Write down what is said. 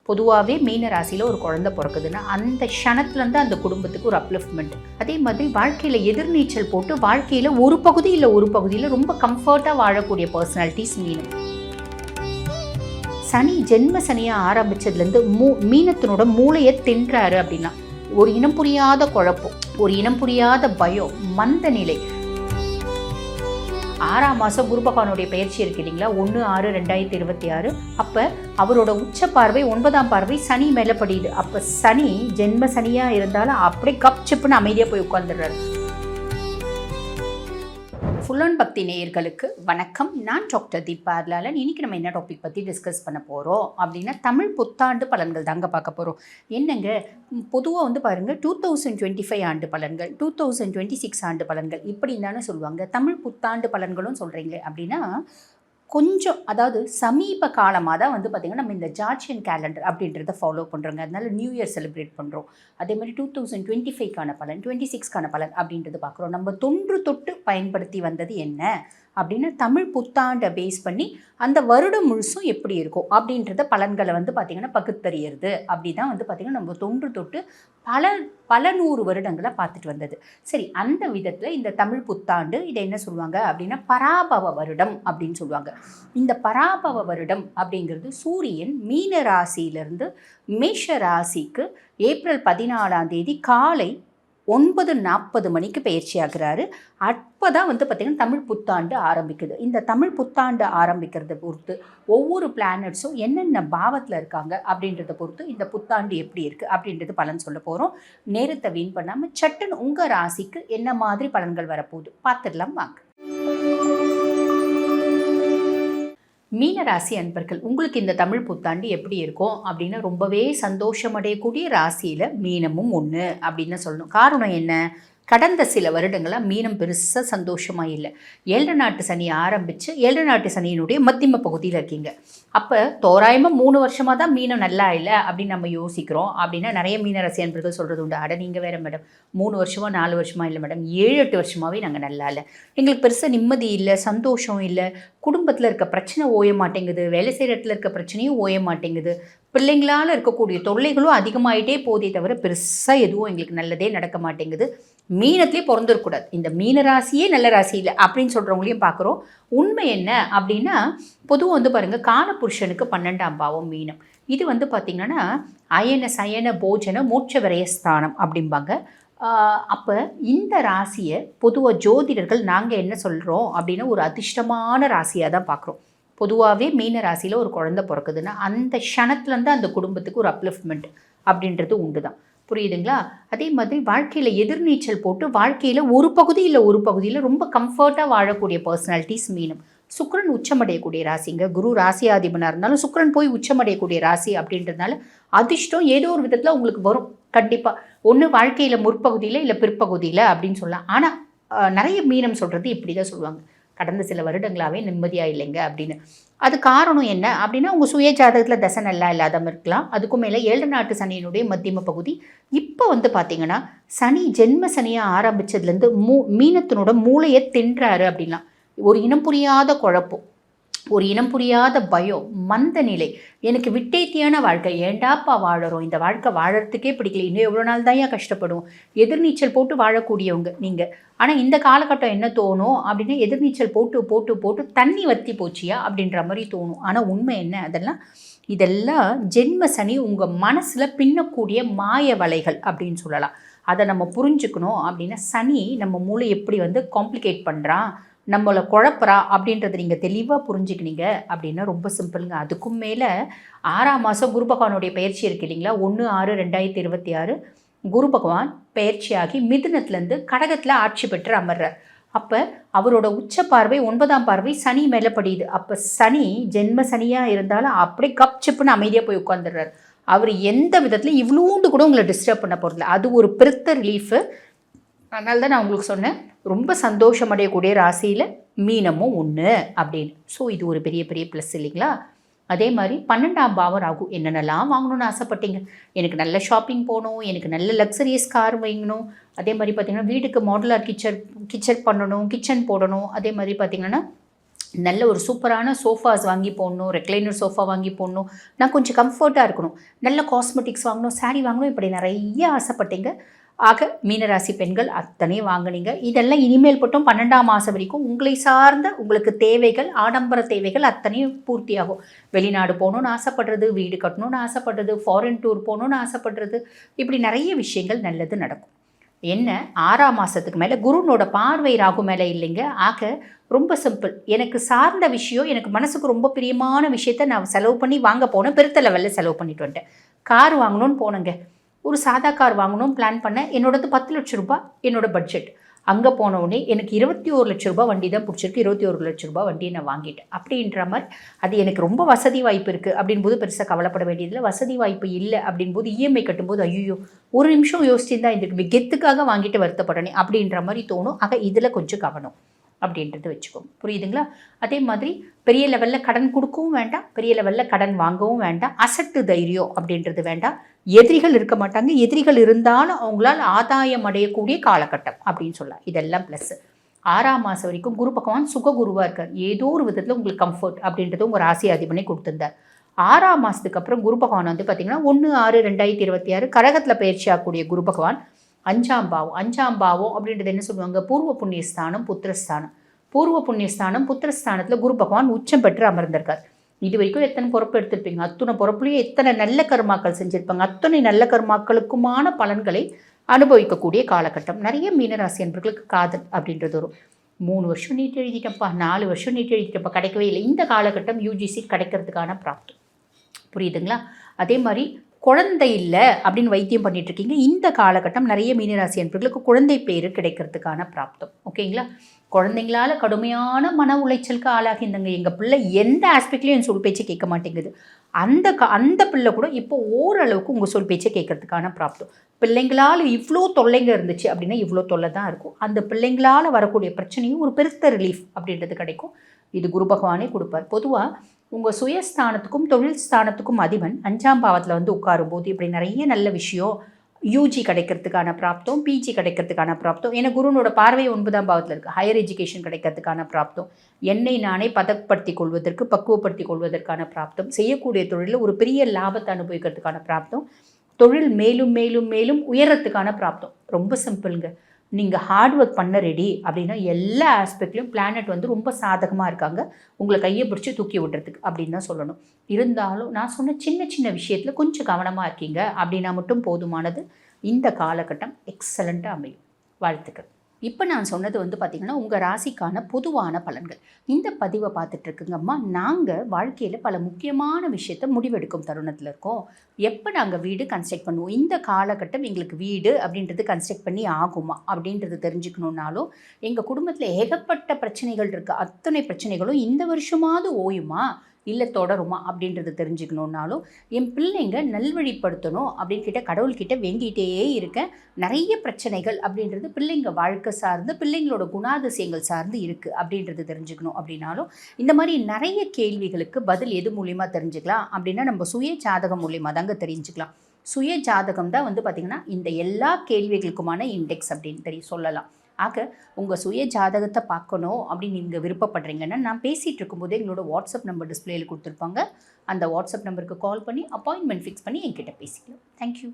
பொதுவாகவே மீன ராசியில் ஒரு குழந்தை பிறக்குதுன்னா அந்த க்ஷணத்துலேருந்து அந்த குடும்பத்துக்கு ஒரு அப்லிஃப்ட்மெண்ட். அதே மாதிரி வாழ்க்கையில் எதிர்நீச்சல் போட்டு வாழ்க்கையில் ஒரு பகுதியில் ரொம்ப கம்ஃபர்ட்டாக வாழக்கூடிய பர்சனாலிட்டிஸ் மீனம். சனி ஜென்ம சனியாக ஆரம்பித்ததுலேருந்து மீனத்தினோட மூளையை தின்றாரு அப்படின்னா ஒரு இனம் புரியாத குழப்பம், ஒரு இனம் புரியாத பயம், மந்த நிலை. 6ஆம் மாதம் குரு பகவானுடைய பயிற்சி இருக்கு இல்லைங்களா, 1/6/2026. அப்போ அவரோட உச்ச பார்வை 9ஆம் பார்வை சனி மேலே படியுது. அப்போ சனி ஜென்ம சனியாக இருந்தாலும் அப்படியே கப் சிப்புன்னு அமைதியாக போய் உட்காந்துடுறாரு. ஃபுல் ஆன் பக்தி நேயர்களுக்கு வணக்கம். நான் டாக்டர் தீபா அர்லாலன். இன்றைக்கி நம்ம என்ன டாபிக் பற்றி டிஸ்கஸ் பண்ண போகிறோம் அப்படின்னா தமிழ் புத்தாண்டு பலன்கள் தாங்க பார்க்க போகிறோம். என்னங்க பொதுவாக பாருங்கள் 2025 ஆண்டு பலன்கள், 2026 ஆண்டு பலன்கள் இப்படின்னு தானே சொல்லுவாங்க. தமிழ் புத்தாண்டு பலன்களும் சொல்கிறீங்களே அப்படின்னா கொஞ்சம் அதாவது சமீப காலமாக தான் பார்த்திங்கன்னா நம்ம இந்த ஜார்ஜியன் கேலண்டர் அப்படின்றத ஃபாலோ பண்ணுறோங்க. அதனால நியூ இயர் செலிப்ரேட் பண்ணுறோம். அதே மாதிரி 2025க்கான பலன், 26க்கான பலன் அப்படின்றது பார்க்குறோம். நம்ம தொன்று தொட்டு பயன்படுத்தி வந்தது என்ன அப்படின்னு தமிழ் புத்தாண்டை பேஸ் பண்ணி அந்த வருடம் முழுசும் எப்படி இருக்கும் அப்படின்றத பலன்களை பார்த்திங்கன்னா பகுத்தறியறது. அப்படி தான் பார்த்திங்கன்னா நம்ம தொன்று தொட்டு பல நூறு வருடங்களை பார்த்துட்டு வந்தது. சரி, அந்த விதத்தில் இந்த தமிழ் புத்தாண்டு இதை என்ன சொல்லுவாங்க அப்படின்னா பராபவ வருடம் அப்படின்னு சொல்லுவாங்க. இந்த பராபவ வருடம் அப்படிங்கிறது சூரியன் மீன ராசியிலிருந்து மேஷ ராசிக்கு ஏப்ரல் 14ஆம் தேதி காலை 9:40 மணிக்கு பயிற்சி ஆகிறாரு. அப்போ தான் பார்த்திங்கன்னா தமிழ் புத்தாண்டு ஆரம்பிக்குது. இந்த தமிழ் புத்தாண்டு ஆரம்பிக்கிறத பொறுத்து ஒவ்வொரு பிளானட்ஸும் என்னென்ன பாவத்தில் இருக்காங்க அப்படின்றத பொறுத்து இந்த புத்தாண்டு எப்படி இருக்குது அப்படின்றது பலன் சொல்ல போகிறோம். நேரத்தை வீண் பண்ணாமல் சட்டுன்னு உங்கள் ராசிக்கு என்ன மாதிரி பலன்கள் வரப்போகுது பார்த்துடலாம் வாங்க. மீனராசி அன்பர்கள், உங்களுக்கு இந்த தமிழ் புத்தாண்டு எப்படி இருக்கும் அப்படின்னா ரொம்பவே சந்தோஷமடையக்கூடிய ராசியில் மீனமும் ஒன்று அப்படின்னு சொல்லணும். காரணம் என்ன? கடந்த சில வருடங்களாக மீனம் பெருசாக சந்தோஷமாக இல்லை. 7 நாட்டு சனி ஆரம்பித்து 7 நாட்டு சனியினுடைய மத்தியம பகுதியில் இருக்கீங்க. அப்போ தோராயமாக 3 வருஷமாக தான் மீனம் நல்லா இல்லை அப்படின்னு நம்ம யோசிக்கிறோம். அப்படின்னா நிறைய மீனராசி அன்பர்கள் சொல்கிறது உண்டு, அட நீங்கள் வேறு மேடம் 3 வருஷமாக 4 வருஷமாக இல்லை மேடம் 7-8 வருஷமாகவே நாங்கள் நல்லா இல்லை, எங்களுக்கு பெருசாக நிம்மதி இல்லை, சந்தோஷம் இல்லை, குடும்பத்தில் இருக்க பிரச்சனை ஓய மாட்டேங்குது, வேலை செய்கிற இடத்துல இருக்க பிரச்சனையும் ஓய மாட்டேங்குது, பிள்ளைங்களால் இருக்கக்கூடிய தொல்லைகளும் அதிகமாகிட்டே போதே தவிர பெருசாக எதுவும் எங்களுக்கு நல்லதே நடக்க மாட்டேங்குது. மீனத்திலே பிறந்திருக்கூடாது, இந்த மீன ராசியே நல்ல ராசி இல்லை அப்படின்னு சொல்கிறவங்களையும் பார்க்குறோம். உண்மை என்ன அப்படின்னா பொதுவாக பாருங்கள் காலபுருஷனுக்கு 12ஆம் பாவம் மீனம். இது பார்த்திங்கன்னா அயன சயன போஜன மோட்ச விரயஸ்தானம் அப்படிம்பாங்க. அப்போ இந்த ராசியை பொதுவாக ஜோதிடர்கள் நாங்கள் என்ன சொல்கிறோம் அப்படின்னா ஒரு அதிர்ஷ்டமான ராசியாக தான் பார்க்குறோம். பொதுவாகவே மீன ராசியில் ஒரு குழந்தை பிறக்குதுன்னா அந்த க்ஷணத்துலேருந்து அந்த குடும்பத்துக்கு ஒரு அப்லிஃப்ட்மெண்ட் அப்படின்றது உண்டு தான். புரியுதுங்களா? அதே மாதிரி வாழ்க்கையில் எதிர்நீச்சல் போட்டு வாழ்க்கையில் ஒரு பகுதியில் ரொம்ப கம்ஃபர்ட்டாக வாழக்கூடிய பர்சனாலிட்டிஸ் மீனம். சுக்கிரன் உச்சமடையக்கூடிய ராசிங்க. குரு ராசியாதிபனாக இருந்தாலும் சுக்கிரன் போய் உச்சமடையக்கூடிய ராசி அப்படின்றதுனால அதிர்ஷ்டம் ஏதோ ஒரு விதத்தில் உங்களுக்கு வரும் கண்டிப்பாக. ஒன்று வாழ்க்கையில் முற்பகுதியில் இல்லை பிற்பகுதியில் அப்படின்னு சொல்லலாம். ஆனால் நிறைய மீனம் சொல்கிறது இப்படி தான் சொல்லுவாங்க, கடந்த சில வருடங்களாகவே நிம்மதியாக இல்லைங்க அப்படின்னு. அது காரணம் என்ன அப்படின்னா உங்கள் சுய ஜாதகத்தில் தசை நல்லா இல்லாதமல் இருக்கலாம். அதுக்கும் மேலே 7 நாட்டு சனியினுடைய மத்தியம பகுதி. இப்போ பார்த்திங்கன்னா சனி ஜென்ம சனியாக ஆரம்பித்ததுலேருந்து மீனத்தினோட மூளையை தின்றாரு அப்படின்னா ஒரு இனம் புரியாத குழப்பம், ஒரு இனம் புரியாத பயம், மந்த நிலை. எனக்கு விட்டேத்தியான வாழ்க்கை, ஏண்டாப்பா வாழறோம், இந்த வாழ்க்கை வாழறதுக்கே பிடிக்கல, இன்னும் எவ்வளோ நாள் தான் ஏன் கஷ்டப்படுவோம். எதிர்நீச்சல் போட்டு வாழக்கூடியவங்க நீங்கள். ஆனால் இந்த காலகட்டம் என்ன தோணும் அப்படின்னா எதிர்நீச்சல் போட்டு போட்டு போட்டு தண்ணி வற்றி போச்சியா அப்படின்ற மாதிரி தோணும். ஆனால் உண்மை என்ன, இதெல்லாம் ஜென்ம சனி உங்கள் மனசில் பின்னக்கூடிய மாய வலைகள் அப்படின்னு சொல்லலாம். அதை நம்ம புரிஞ்சுக்கணும். அப்படின்னா சனி நம்ம மூளை எப்படி காம்ப்ளிகேட் பண்ணுறான், நம்மளை குழப்பறா அப்படின்றத நீங்கள் தெளிவாக புரிஞ்சுக்கினீங்க அப்படின்னா ரொம்ப சிம்பிளுங்க. அதுக்கும் மேலே 6ஆம் மாதம் குரு பகவானுடைய பயிற்சி இருக்குது இல்லைங்களா, 1/6/2026 குரு பகவான் பயிற்சியாகி மிதுனத்துலேருந்து கடகத்தில் ஆட்சி பெற்று அமர்றார். அப்போ அவரோட உச்ச பார்வை 9ஆம் பார்வை சனி மேலே படியுது. அப்போ சனி ஜென்ம சனியாக இருந்தாலும் அப்படியே கப் சிப்புன்னு அமைதியாக போய் உட்காந்துடுறார். அவர் எந்த விதத்துலையும் இவ்வளோண்டு கூட உங்களை டிஸ்டர்ப் பண்ண போகிறதில்ல. அது ஒரு பெருத்த ரிலீஃபு. அதனால தான் நான் உங்களுக்கு சொன்னேன் ரொம்ப சந்தோஷமடையக்கூடிய ராசியில் மீனமும் ஒன்று அப்படின்னு. ஸோ இது ஒரு பெரிய பெரிய ப்ளஸ் இல்லைங்களா. அதே மாதிரி 12ஆம் பாவம் ராகு. என்னென்னலாம் வாங்கணும்னு ஆசைப்பட்டீங்க, எனக்கு நல்ல ஷாப்பிங் போகணும், எனக்கு நல்ல லக்ஸரியஸ் கார் வாங்கணும், அதே மாதிரி பார்த்திங்கன்னா வீட்டுக்கு மாடுலர் கிச்சன் பண்ணணும், கிச்சன் போடணும், அதே மாதிரி பார்த்திங்கன்னா நல்ல ஒரு சூப்பரான சோஃபாஸ் வாங்கி போடணும், ரெக்லைனர் சோஃபா வாங்கி போடணும், நான் கொஞ்சம் கம்ஃபர்ட்டாக இருக்கணும், நல்ல காஸ்மெட்டிக்ஸ் வாங்கணும், சாரீ வாங்கணும், இப்படி நிறைய ஆசைப்பட்டீங்க. ஆக மீனராசி பெண்கள் அத்தனையும் வாங்கினீங்க. இதெல்லாம் இனிமேல் மட்டும் 12ஆம் மாதம் வரைக்கும் உங்களை சார்ந்த உங்களுக்கு தேவைகள், ஆடம்பர தேவைகள் அத்தனையும் பூர்த்தியாகும். வெளிநாடு போகணுன்னு ஆசைப்படுறது, வீடு கட்டணும்னு ஆசைப்படுறது, ஃபாரின் டூர் போகணுன்னு ஆசைப்படுறது, இப்படி நிறைய விஷயங்கள் நல்லது நடக்கும். என்ன 6ஆம் மாதத்துக்கு மேலே குருனோட பார்வை ராகு மேலே இல்லைங்க. ஆக ரொம்ப சிம்பிள். எனக்கு சார்ந்த விஷயம், எனக்கு மனசுக்கு ரொம்ப பிரியமான விஷயத்த நான் செலவு பண்ணி வாங்க போனேன். பெருத்த லெவலில் செலவு பண்ணிட்டு வந்துட்டேன். கார் வாங்கணும்னு போனேங்க. ஒரு சாதா கார் வாங்கணும்னு பிளான் பண்ணேன். என்னோடது 10 லட்ச ரூபாய் என்னோடய பட்ஜெட். அங்கே போன உடனே எனக்கு 21 லட்ச ரூபாய் வண்டி தான் பிடிச்சிருக்கு. 21 லட்ச ரூபாய் வண்டியை நான் வாங்கிட்டேன். அப்படின்ற மாதிரி அது எனக்கு ரொம்ப வசதி வாய்ப்பு இருக்குது அப்படின்போது பெருசாக கவலைப்பட வேண்டியதில்லை. வசதி வாய்ப்பு இல்லை அப்படின்போது இஎம்ஐ கட்டும்போது ஐயோ ஒரு நிமிஷம் யோசிச்சுருந்தா இந்த கெத்துக்காக வாங்கிட்டு வருத்தப்படனே அப்படின்ற மாதிரி தோணும். ஆக இதில் கொஞ்சம் கவனம் அப்படின்றது வச்சுக்கோங்க. புரியுதுங்களா? அதே மாதிரி பெரிய லெவலில் கடன் கொடுக்கவும் வேண்டாம், பெரிய லெவலில் கடன் வாங்கவும் வேண்டாம். அசட்டு தைரியம் அப்படின்றது வேண்டாம். எதிரிகள் இருக்க மாட்டாங்க. எதிரிகள் இருந்தாலும் அவங்களால் ஆதாயம் அடையக்கூடிய காலகட்டம் அப்படின்னு சொல்லலாம். இதெல்லாம் ப்ளஸ். 6ஆம் மாதம் வரைக்கும் குரு பகவான் சுககுருவாக இருக்கார். ஏதோ ஒரு விதத்தில் உங்களுக்கு கம்ஃபர்ட் அப்படின்றது உங்கள் ராசி அதிபனே கொடுத்துருந்தார். 6ஆம் மாதத்துக்கு அப்புறம் குரு பகவான் வந்து பார்த்திங்கன்னா 1/6/2026 கடகத்தில் பயிற்சி ஆகக்கூடிய குரு பகவான் 5ஆம் பாவம் அப்படின்றது என்ன சொல்லுவாங்க? பூர்வ புண்ணியஸ்தானம், புத்திரஸ்தானம். பூர்வ புண்ணியஸ்தானம், புத்திரஸ்தானத்தில் குரு பகவான் உச்சம் பெற்று அமர்ந்திருக்கார். இது வரைக்கும் எத்தனை பொறுப்பு எடுத்திருப்பீங்க? அத்தனை பொறுப்புலையும் எத்தனை நல்ல கர்மாக்கள் செஞ்சுருப்பாங்க. அத்தனை நல்ல கர்மாக்களுக்குமான பலன்களை அனுபவிக்கக்கூடிய காலகட்டம். நிறைய மீனராசி என்பர்களுக்கு காதல் அப்படின்றது வரும். 3 வருஷம் நீட் எழுதிட்டப்பா, 4 வருஷம் நீட் எழுதிட்டப்பா, கிடைக்கவே இல்லை. இந்த காலகட்டம் யூஜிசி கிடைக்கிறதுக்கான பிராப்தம். புரியுதுங்களா? அதே மாதிரி குழந்தை இல்லை அப்படின்னு வைத்தியம் பண்ணிட்டு இருக்கீங்க. இந்த காலகட்டம் நிறைய மீனராசி என்பர்களுக்கு குழந்தை பேர் கிடைக்கிறதுக்கான பிராப்தம். ஓகேங்களா? குழந்தைங்களால கடுமையான மன உளைச்சலுக்கு ஆளாகி இருந்தாங்க. எங்கள் பிள்ளை எந்த ஆஸ்பெக்ட்லையும் என் சொல் பேச்சை கேட்க மாட்டேங்குது. அந்த பிள்ளை கூட இப்போ ஓரளவுக்கு உங்கள் சொல் பேச்சை கேட்கறதுக்கான பிராப்தம். பிள்ளைங்களால் இவ்வளோ தொல்லைங்க இருந்துச்சு அப்படின்னா இவ்வளோ தொல்லை தான் இருக்கும். அந்த பிள்ளைங்களால் வரக்கூடிய பிரச்சனையும் ஒரு பெருத்த ரிலீஃப் அப்படின்றது கிடைக்கும். இது குரு பகவானே கொடுப்பார். பொதுவாக உங்கள் சுயஸ்தானத்துக்கும் தொழில் ஸ்தானத்துக்கும் அதிபன் 5ஆம் பாவத்தில் வந்து உட்காரும்போது இப்படி நிறைய நல்ல விஷயம், யூஜி கிடைக்கிறதுக்கான பிராப்தம், பிஜி கிடைக்கிறதுக்கான பிராப்தம். ஏன்னா குருனோட பார்வை 9ஆம் பாவத்தில் இருக்குது. ஹையர் எஜுகேஷன் கிடைக்கிறதுக்கான பிராப்தம், என்னை நானே பதப்படுத்தி கொள்வதற்கு, பக்குவப்படுத்தி கொள்வதற்கான பிராப்தம், செய்யக்கூடிய தொழிலில் ஒரு பெரிய லாபத்தை அனுபவிக்கிறதுக்கான பிராப்தம், தொழில் மேலும் மேலும் மேலும் உயரத்துக்கான பிராப்தம். ரொம்ப சிம்பிளுங்க. நீங்கள் ஹார்ட் ஒர்க் பண்ண ரெடி அப்படின்னா எல்லா ஆஸ்பெக்ட்லையும் பிளானட் வந்து ரொம்ப சாதகமாக இருக்காங்க உங்களை கையை பிடிச்சி தூக்கி விடுறதுக்கு அப்படின்னு தான் சொல்லணும். இருந்தாலும் நான் சொன்ன சின்ன சின்ன விஷயத்தில் கொஞ்சம் கவனமாக இருக்கீங்க அப்படின்னா மட்டும் போதுமானது. இந்த காலகட்டம் எக்ஸலண்ட்டாக அமையும். வாழ்த்துக்கள். இப்போ நான் சொன்னது வந்து பார்த்திங்கன்னா உங்கள் ராசிக்கான பொதுவான பலன்கள். இந்த பதிவை பார்த்துட்ருக்குங்கம்மா, நாங்கள் வாழ்க்கையில் பல முக்கியமான விஷயத்தை முடிவெடுக்கும் தருணத்தில் இருக்கோம். எப்போ நாங்கள் வீடு கன்ஸ்ட்ரக்ட் பண்ணுவோம், இந்த காலகட்டம் எங்களுக்கு வீடு அப்படின்றது கன்ஸ்ட்ரக்ட் பண்ணி ஆகுமா அப்படின்றது தெரிஞ்சுக்கணுன்னாலும், எங்கள் குடும்பத்தில் ஏகப்பட்ட பிரச்சனைகள் இருக்குது. அத்தனை பிரச்சனைகளும் இந்த வருஷமாவது ஓயுமா இல்லை தொடருமா அப்படின்றது தெரிஞ்சுக்கணுன்னாலும், என் பிள்ளைங்க நல்வழிப்படுத்தணும் அப்படின்னு கடவுள்கிட்ட வேண்டிகிட்டே இருக்கேன். நிறைய பிரச்சனைகள் அப்படின்றது பிள்ளைங்க வாழ்க்கை சார்ந்து, பிள்ளைங்களோட குணாதிசயங்கள் சார்ந்து இருக்குது அப்படின்றது தெரிஞ்சுக்கணும் அப்படின்னாலும், இந்த மாதிரி நிறைய கேள்விகளுக்கு பதில் எது மூலிமா தெரிஞ்சுக்கலாம் அப்படின்னா நம்ம சுய ஜாதகம் மூலிமா தாங்க தெரிஞ்சுக்கலாம். சுய ஜாதகம் தான் வந்து பார்த்திங்கன்னா இந்த எல்லா கேள்விகளுக்குமான இண்டெக்ஸ் அப்படின்னு சொல்லலாம். ஆக உங்கள் சுய ஜாதகத்தை பார்க்கணும் அப்படின்னு நீங்கள் விருப்பப்படுறீங்கன்னா, நான் பேசிகிட்டு இருக்கும்போது எங்களோட வாட்ஸ்அப் நம்பர் டிஸ்பிளேயில் கொடுத்துருப்பாங்க. அந்த வாட்ஸ்அப் நம்பருக்கு கால் பண்ணி அப்பாயின்மெண்ட் ஃபிக்ஸ் பண்ணி என்கிட்ட பேசிக்கலாம். தேங்க்யூ.